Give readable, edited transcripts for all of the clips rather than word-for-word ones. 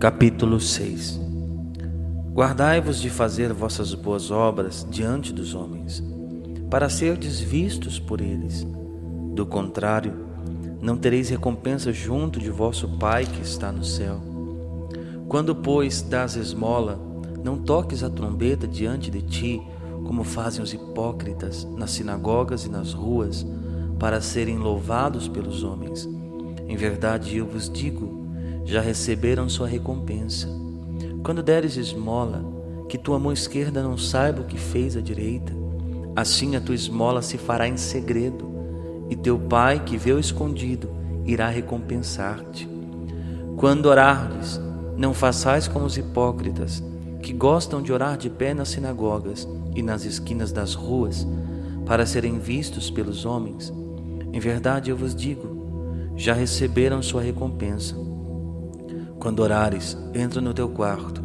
Capítulo 6. Guardai-vos de fazer vossas boas obras diante dos homens, para serdes vistos por eles. Do contrário, não tereis recompensa junto de vosso Pai que está no céu. Quando, pois, dás esmola, não toques a trombeta diante de ti, como fazem os hipócritas nas sinagogas e nas ruas, para serem louvados pelos homens. Em verdade, eu vos digo, já receberam sua recompensa. Quando deres esmola, que tua mão esquerda não saiba o que fez a direita, assim a tua esmola se fará em segredo, e teu Pai, que vê o escondido, irá recompensar-te. Quando orardes, não façais como os hipócritas, que gostam de orar de pé nas sinagogas e nas esquinas das ruas, para serem vistos pelos homens. Em verdade, eu vos digo, já receberam sua recompensa. Quando orares, entra no teu quarto,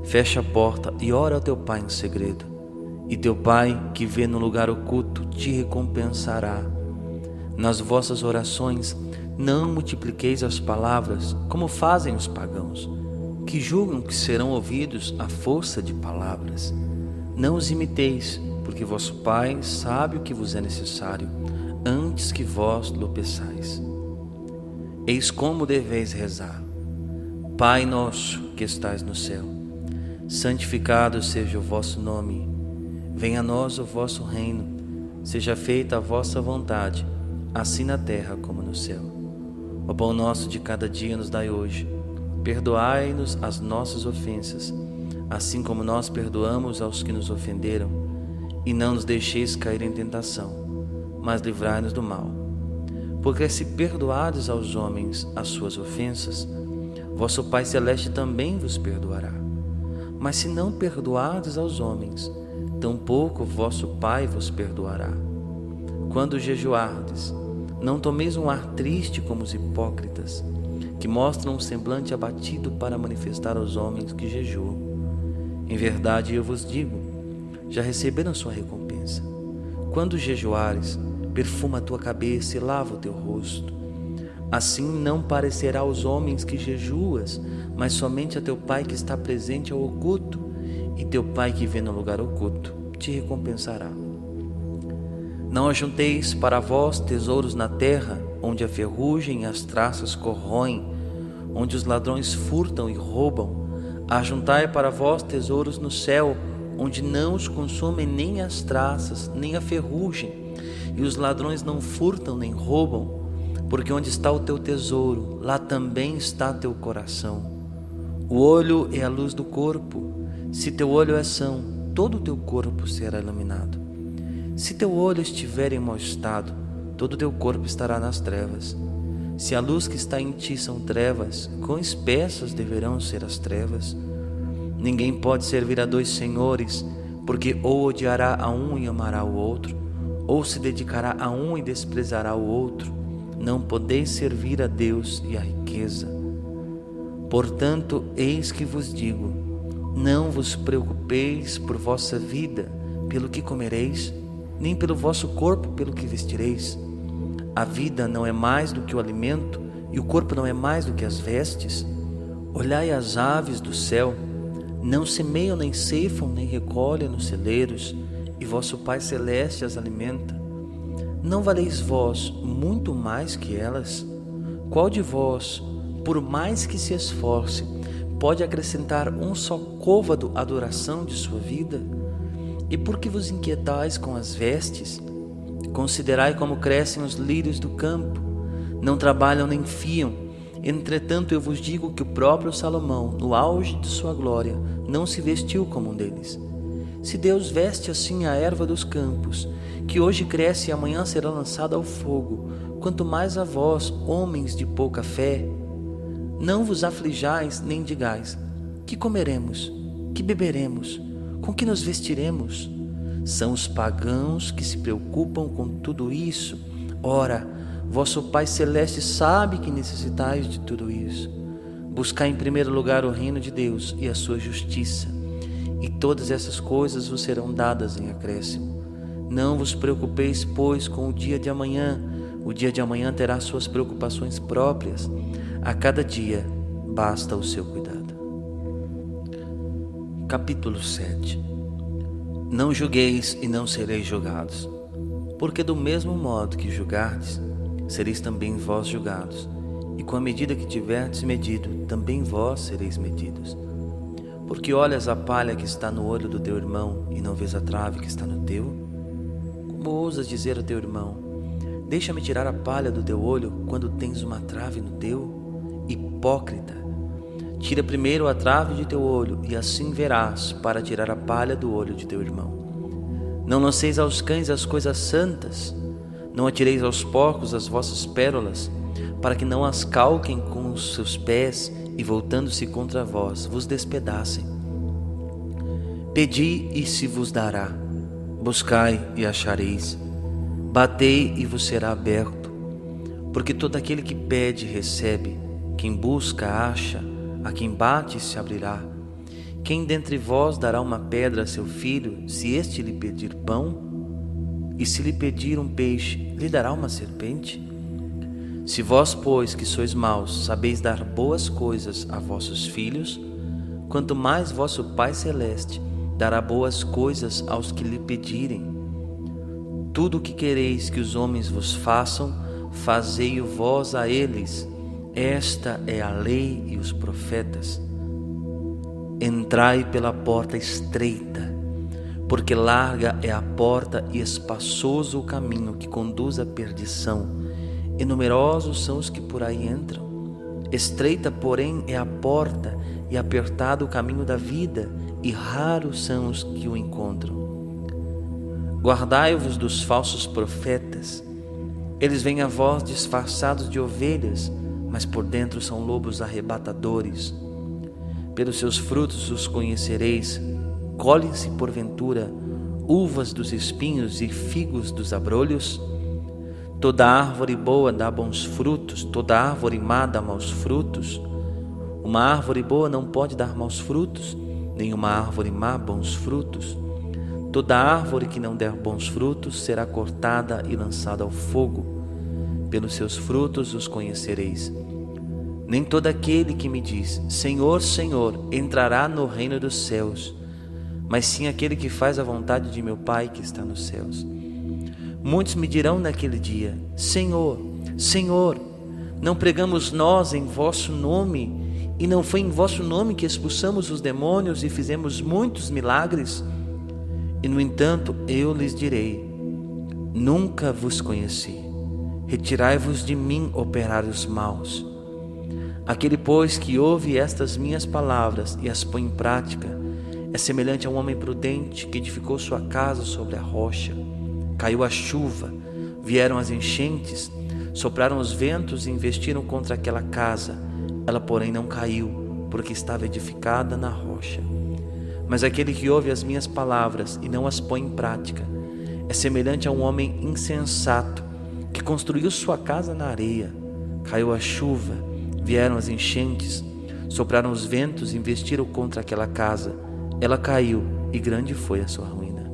fecha a porta e ora ao teu Pai em segredo. E teu Pai, que vê no lugar oculto, te recompensará. Nas vossas orações, não multipliqueis as palavras, como fazem os pagãos, que julgam que serão ouvidos à força de palavras. Não os imiteis, porque vosso Pai sabe o que vos é necessário, antes que vós lhe peçais. Eis como deveis rezar. Pai nosso que estais no céu, santificado seja o vosso nome. Venha a nós o vosso reino. Seja feita a vossa vontade, assim na terra como no céu. O pão nosso de cada dia nos dai hoje. Perdoai-nos as nossas ofensas, assim como nós perdoamos aos que nos ofenderam. E não nos deixeis cair em tentação, mas livrai-nos do mal. Porque se perdoardes aos homens as suas ofensas, vosso Pai Celeste também vos perdoará. Mas se não perdoardes aos homens, tampouco vosso Pai vos perdoará. Quando jejuardes, não tomeis um ar triste como os hipócritas, que mostram um semblante abatido para manifestar aos homens que jejuam. Em verdade, eu vos digo, já receberam sua recompensa. Quando jejuares, perfuma a tua cabeça e lava o teu rosto. Assim não parecerá aos homens que jejuas, mas somente a teu Pai que está presente ao oculto, e teu Pai que vê no lugar oculto te recompensará. Não ajunteis para vós tesouros na terra, onde a ferrugem e as traças corroem, onde os ladrões furtam e roubam. Ajuntai para vós tesouros no céu, onde não os consomem nem as traças, nem a ferrugem, e os ladrões não furtam nem roubam. Porque onde está o teu tesouro, lá também está teu coração. O olho é a luz do corpo. Se teu olho é são, todo o teu corpo será iluminado. Se teu olho estiver em mau estado, todo o teu corpo estará nas trevas. Se a luz que está em ti são trevas, quão espessas deverão ser as trevas? Ninguém pode servir a dois senhores, porque ou odiará a um e amará o outro, ou se dedicará a um e desprezará o outro. Não podeis servir a Deus e a riqueza. Portanto, eis que vos digo, não vos preocupeis por vossa vida, pelo que comereis, nem pelo vosso corpo, pelo que vestireis. A vida não é mais do que o alimento, e o corpo não é mais do que as vestes. Olhai as aves do céu, não semeiam, nem ceifam, nem recolhem nos celeiros, e vosso Pai Celeste as alimenta. Não valeis vós muito mais que elas? Qual de vós, por mais que se esforce, pode acrescentar um só côvado à duração de sua vida? E por que vos inquietais com as vestes? Considerai como crescem os lírios do campo, não trabalham nem fiam. Entretanto, eu vos digo que o próprio Salomão, no auge de sua glória, não se vestiu como um deles. Se Deus veste assim a erva dos campos, que hoje cresce e amanhã será lançada ao fogo, quanto mais a vós, homens de pouca fé. Não vos aflijais nem digais, que comeremos, que beberemos, com que nos vestiremos? São os pagãos que se preocupam com tudo isso. Ora, vosso Pai Celeste sabe que necessitais de tudo isso. Buscai em primeiro lugar o reino de Deus e a sua justiça, e todas essas coisas vos serão dadas em acréscimo. Não vos preocupeis, pois, com o dia de amanhã. O dia de amanhã terá suas preocupações próprias. A cada dia basta o seu cuidado. Capítulo 7. Não julgueis e não sereis julgados, porque do mesmo modo que julgardes, sereis também vós julgados, e com a medida que tiverdes medido, também vós sereis medidos. Porque olhas a palha que está no olho do teu irmão, e não vês a trave que está no teu? Como ousas dizer ao teu irmão: deixa-me tirar a palha do teu olho, quando tens uma trave no teu? Hipócrita! Tira primeiro a trave de teu olho, e assim verás para tirar a palha do olho de teu irmão. Não lanceis aos cães as coisas santas, não atireis aos porcos as vossas pérolas, para que não as calquem com os seus pés, e voltando-se contra vós, vos despedacem. Pedi e se vos dará, buscai e achareis, batei e vos será aberto. Porque todo aquele que pede recebe, quem busca acha, a quem bate se abrirá. Quem dentre vós dará uma pedra a seu filho, se este lhe pedir pão? E se lhe pedir um peixe, lhe dará uma serpente? Se vós, pois, que sois maus, sabeis dar boas coisas a vossos filhos, quanto mais vosso Pai Celeste dará boas coisas aos que lhe pedirem. Tudo o que quereis que os homens vos façam, fazei-o vós a eles. Esta é a lei e os profetas. Entrai pela porta estreita, porque larga é a porta e espaçoso o caminho que conduz à perdição, e numerosos são os que por aí entram. Estreita, porém, é a porta e apertado o caminho da vida, e raros são os que o encontram. Guardai-vos dos falsos profetas. Eles vêm a vós disfarçados de ovelhas, mas por dentro são lobos arrebatadores. Pelos seus frutos os conhecereis. Colhem-se porventura uvas dos espinhos e figos dos abrolhos? Toda árvore boa dá bons frutos, toda árvore má dá maus frutos. Uma árvore boa não pode dar maus frutos, nem uma árvore má bons frutos. Toda árvore que não der bons frutos será cortada e lançada ao fogo. Pelos seus frutos os conhecereis. Nem todo aquele que me diz, Senhor, Senhor, entrará no reino dos céus, mas sim aquele que faz a vontade de meu Pai que está nos céus. Muitos me dirão naquele dia, Senhor, Senhor, não pregamos nós em vosso nome, e não foi em vosso nome que expulsamos os demônios e fizemos muitos milagres? E no entanto eu lhes direi, nunca vos conheci. Retirai-vos de mim, operários maus. Aquele, pois, que ouve estas minhas palavras e as põe em prática, é semelhante a um homem prudente que edificou sua casa sobre a rocha. Caiu a chuva, vieram as enchentes, sopraram os ventos e investiram contra aquela casa. Ela, porém, não caiu, porque estava edificada na rocha. Mas aquele que ouve as minhas palavras e não as põe em prática, é semelhante a um homem insensato, que construiu sua casa na areia. Caiu a chuva, vieram as enchentes, sopraram os ventos e investiram contra aquela casa. Ela caiu e grande foi a sua ruína.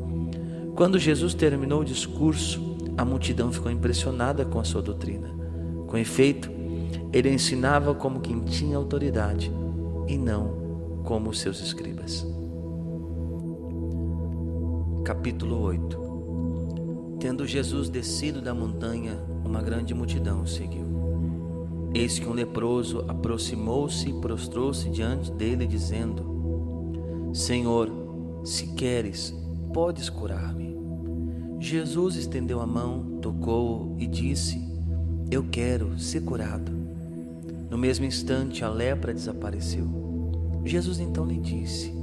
Quando Jesus terminou o discurso, a multidão ficou impressionada com a sua doutrina. Com efeito, ele ensinava como quem tinha autoridade e não como os seus escribas. Capítulo 8. Tendo Jesus descido da montanha, uma grande multidão o seguiu. Eis que um leproso aproximou-se e prostrou-se diante dele, dizendo, Senhor, se queres, podes curar-me. Jesus estendeu a mão, tocou-o e disse, eu quero ser curado. No mesmo instante a lepra desapareceu. Jesus então lhe disse,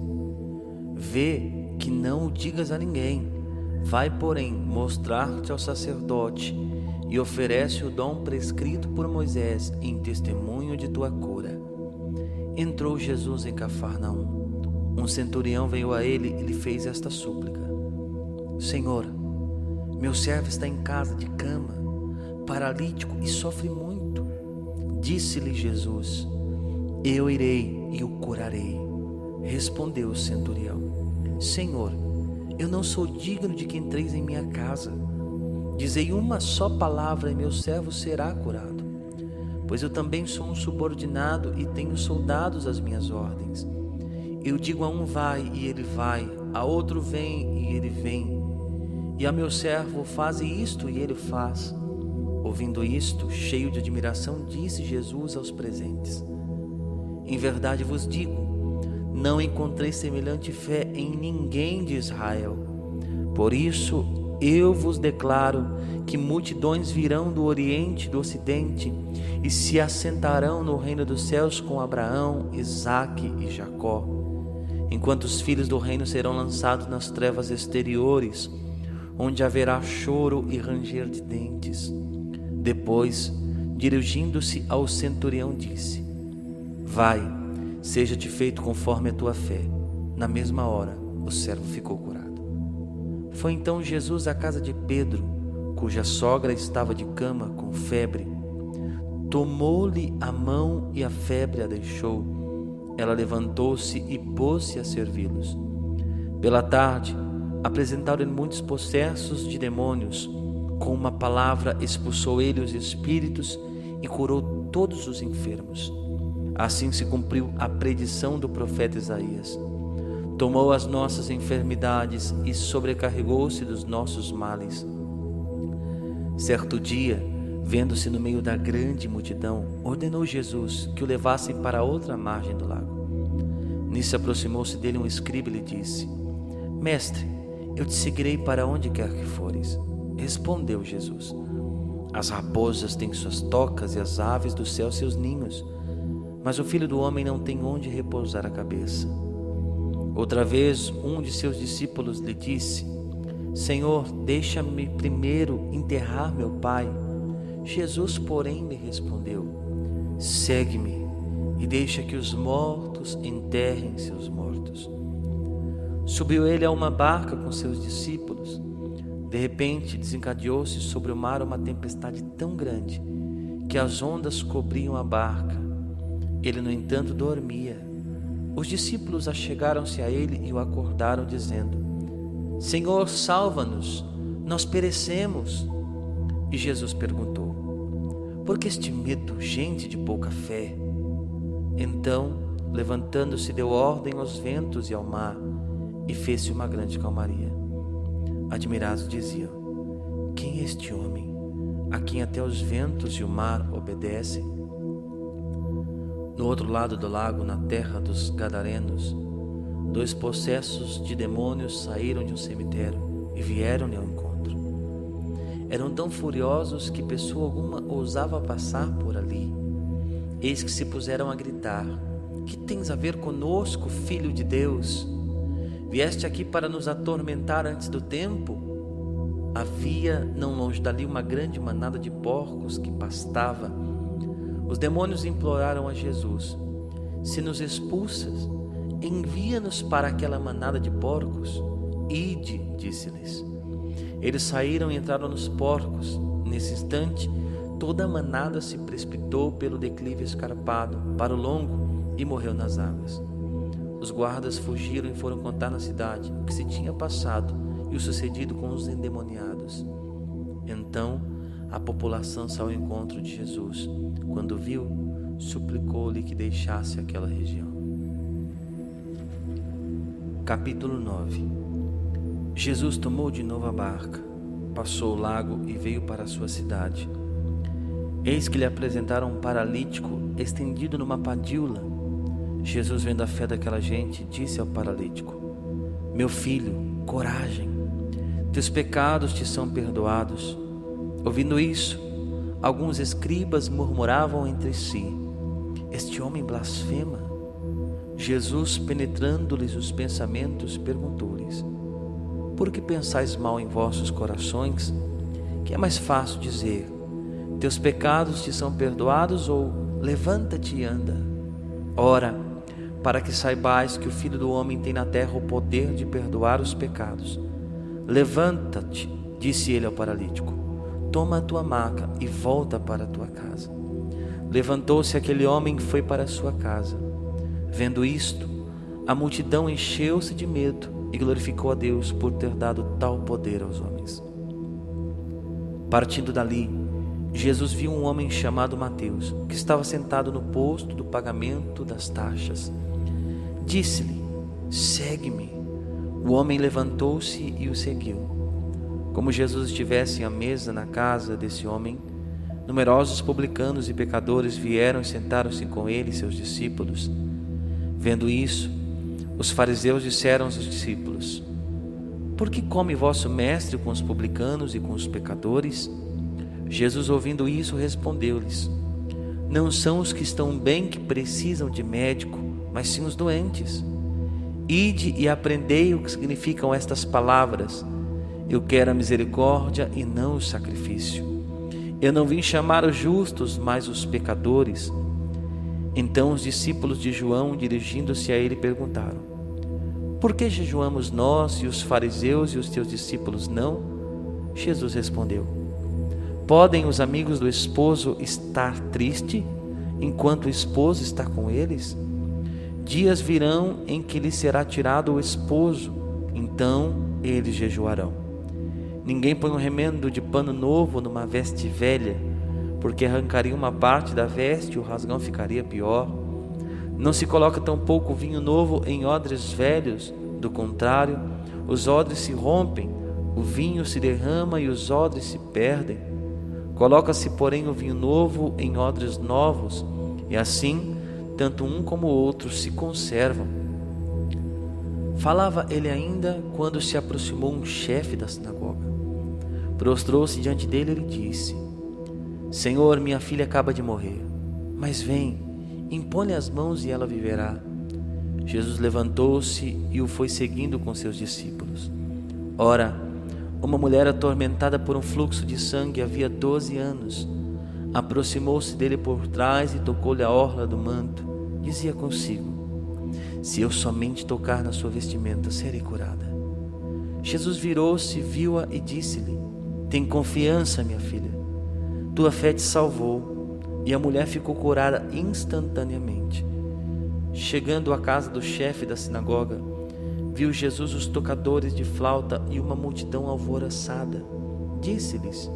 vê que não o digas a ninguém. Vai, porém, mostrar-te ao sacerdote e oferece o dom prescrito por Moisés em testemunho de tua cura. Entrou Jesus em Cafarnaum. Um centurião veio a ele e lhe fez esta súplica. Senhor, meu servo está em casa de cama, paralítico e sofre muito. Disse-lhe Jesus, eu irei e o curarei. Respondeu o centurião, Senhor, eu não sou digno de que entreis em minha casa. Dizei uma só palavra e meu servo será curado. Pois eu também sou um subordinado e tenho soldados às minhas ordens. Eu digo a um vai e ele vai, a outro vem e ele vem, e a meu servo faze isto e ele faz. Ouvindo isto, cheio de admiração, disse Jesus aos presentes: Em verdade vos digo, não encontrei semelhante fé em ninguém de Israel. Por isso eu vos declaro que multidões virão do Oriente e do Ocidente e se assentarão no reino dos céus com Abraão, Isaque e Jacó, enquanto os filhos do reino serão lançados nas trevas exteriores, onde haverá choro e ranger de dentes. Depois, dirigindo-se ao centurião, disse: Vai, seja-te feito conforme a tua fé. Na mesma hora, o servo ficou curado. Foi então Jesus à casa de Pedro, cuja sogra estava de cama com febre. Tomou-lhe a mão e a febre a deixou. Ela levantou-se e pôs-se a servi-los. Pela tarde, apresentaram-lhe muitos possessos de demônios. Com uma palavra expulsou ele os espíritos e curou todos os enfermos. Assim se cumpriu a predição do profeta Isaías. Tomou as nossas enfermidades e sobrecarregou-se dos nossos males. Certo dia, vendo-se no meio da grande multidão, ordenou Jesus que o levassem para a outra margem do lago. Nisso aproximou-se dele um escriba e lhe disse: Mestre, eu te seguirei para onde quer que fores. Respondeu Jesus: As raposas têm suas tocas e as aves do céu seus ninhos, mas o Filho do Homem não tem onde repousar a cabeça. Outra vez, um de seus discípulos lhe disse: Senhor, deixa-me primeiro enterrar meu pai. Jesus, porém, lhe respondeu: Segue-me e deixa que os mortos enterrem seus mortos. Subiu ele a uma barca com seus discípulos. De repente, desencadeou-se sobre o mar uma tempestade tão grande que as ondas cobriam a barca. Ele, no entanto, dormia. Os discípulos achegaram-se a ele e o acordaram, dizendo: Senhor, salva-nos, nós perecemos. E Jesus perguntou: Por que este medo, gente de pouca fé? Então, levantando-se, deu ordem aos ventos e ao mar, e fez-se uma grande calmaria. Admirados diziam: Quem é este homem, a quem até os ventos e o mar obedecem? No outro lado do lago, na terra dos Gadarenos, 2 possessos de demônios saíram de um cemitério e vieram-lhe ao encontro. Eram tão furiosos que pessoa alguma ousava passar por ali. Eis que se puseram a gritar: Que tens a ver conosco, Filho de Deus? Vieste aqui para nos atormentar antes do tempo? Havia não longe dali uma grande manada de porcos que pastava. Os demônios imploraram a Jesus: Se nos expulsas, envia-nos para aquela manada de porcos. Ide, disse-lhes. Eles saíram e entraram nos porcos. Nesse instante, toda a manada se precipitou pelo declive escarpado para o longo e morreu nas águas. Os guardas fugiram e foram contar na cidade o que se tinha passado e o sucedido com os endemoniados. Então a população saiu ao encontro de Jesus. Quando viu, suplicou-lhe que deixasse aquela região. Capítulo 9. Jesus tomou de novo a barca, passou o lago e veio para a sua cidade. Eis que lhe apresentaram um paralítico estendido numa padíula. Jesus, vendo a fé daquela gente, disse ao paralítico: Meu filho, coragem, teus pecados te são perdoados. Ouvindo isso, alguns escribas murmuravam entre si: Este homem blasfema. Jesus, penetrando-lhes os pensamentos, perguntou-lhes: Por que pensais mal em vossos corações? Que é mais fácil dizer: Teus pecados te são perdoados, ou levanta-te e anda? Ora, para que saibais que o Filho do Homem tem na terra o poder de perdoar os pecados. Levanta-te, disse ele ao paralítico, toma a tua maca e volta para a tua casa. Levantou-se aquele homem e foi para a sua casa. Vendo isto, a multidão encheu-se de medo e glorificou a Deus por ter dado tal poder aos homens. Partindo dali, Jesus viu um homem chamado Mateus, que estava sentado no posto do pagamento das taxas. Disse-lhe: segue-me. O homem levantou-se e o seguiu. Como Jesus estivesse à mesa na casa desse homem, numerosos publicanos e pecadores vieram e sentaram-se com ele e seus discípulos. Vendo isso, os fariseus disseram aos discípulos: por que come vosso mestre com os publicanos e com os pecadores? Jesus, ouvindo isso, respondeu-lhes: não são os que estão bem que precisam de médico, mas sim os doentes. Ide e aprendei o que significam estas palavras: eu quero a misericórdia e não o sacrifício. Eu não vim chamar os justos, mas os pecadores. Então os discípulos de João, dirigindo-se a ele, perguntaram: por que jejuamos nós e os fariseus e os teus discípulos não? Jesus respondeu: podem os amigos do esposo estar tristes enquanto o esposo está com eles? Dias virão em que lhe será tirado o esposo, então eles jejuarão. Ninguém põe um remendo de pano novo numa veste velha, porque arrancaria uma parte da veste e o rasgão ficaria pior. Não se coloca tampouco vinho novo em odres velhos, do contrário, os odres se rompem, o vinho se derrama e os odres se perdem. Coloca-se, porém, o vinho novo em odres novos, e assim, tanto um como o outro se conservam. Falava ele ainda quando se aproximou um chefe da sinagoga. Prostrou-se diante dele e lhe disse: Senhor, minha filha acaba de morrer, mas vem, impõe-lhe as mãos e ela viverá. Jesus levantou-se e o foi seguindo com seus discípulos. Ora, uma mulher atormentada por um fluxo de sangue havia 12 anos, aproximou-se dele por trás e tocou-lhe a orla do manto. Dizia consigo: se eu somente tocar na sua vestimenta, serei curada. Jesus virou-se, viu-a e disse-lhe: tem confiança, minha filha, tua fé te salvou. E a mulher ficou curada instantaneamente. Chegando à casa do chefe da sinagoga, viu Jesus os tocadores de flauta e uma multidão alvoroçada. Disse-lhes: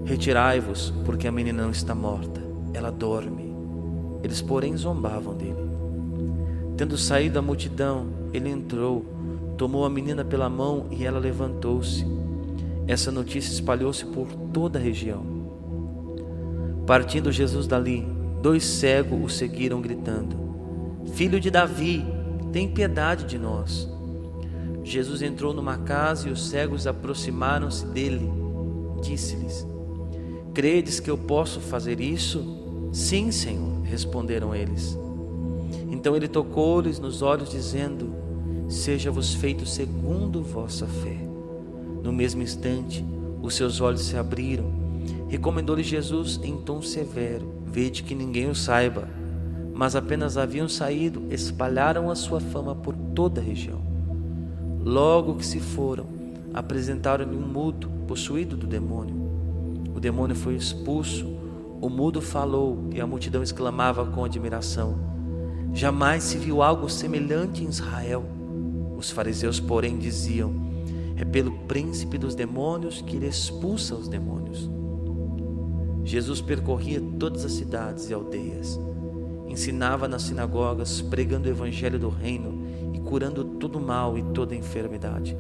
retirai-vos, porque a menina não está morta, ela dorme. Eles, porém, zombavam dele. Tendo saído a multidão, ele entrou, tomou a menina pela mão e ela levantou-se. Essa notícia espalhou-se por toda a região. Partindo Jesus dali, 2 cegos o seguiram gritando: Filho de Davi, tem piedade de nós. Jesus entrou numa casa e os cegos aproximaram-se dele. Disse-lhes: credes que eu posso fazer isso? Sim, Senhor, responderam eles. Então ele tocou-lhes nos olhos, dizendo: seja-vos feito segundo vossa fé. No mesmo instante, os seus olhos se abriram. Recomendou-lhe Jesus em tom severo: vede que ninguém o saiba. Mas apenas haviam saído, espalharam a sua fama por toda a região. Logo que se foram, apresentaram-lhe um mudo, possuído do demônio. O demônio foi expulso, o mudo falou e a multidão exclamava com admiração: jamais se viu algo semelhante em Israel. Os fariseus, porém, diziam: é pelo príncipe dos demônios que ele expulsa os demônios. Jesus percorria todas as cidades e aldeias, ensinava nas sinagogas, pregando o evangelho do reino e curando todo mal e toda enfermidade.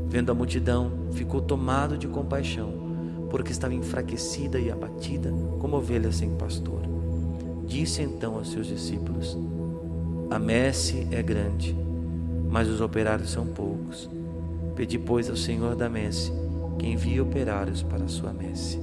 Vendo a multidão, ficou tomado de compaixão, porque estava enfraquecida e abatida como ovelha sem pastor. Disse então aos seus discípulos: a messe é grande, mas os operários são poucos. Pedi, pois, ao Senhor da messe que envie operários para a sua messe.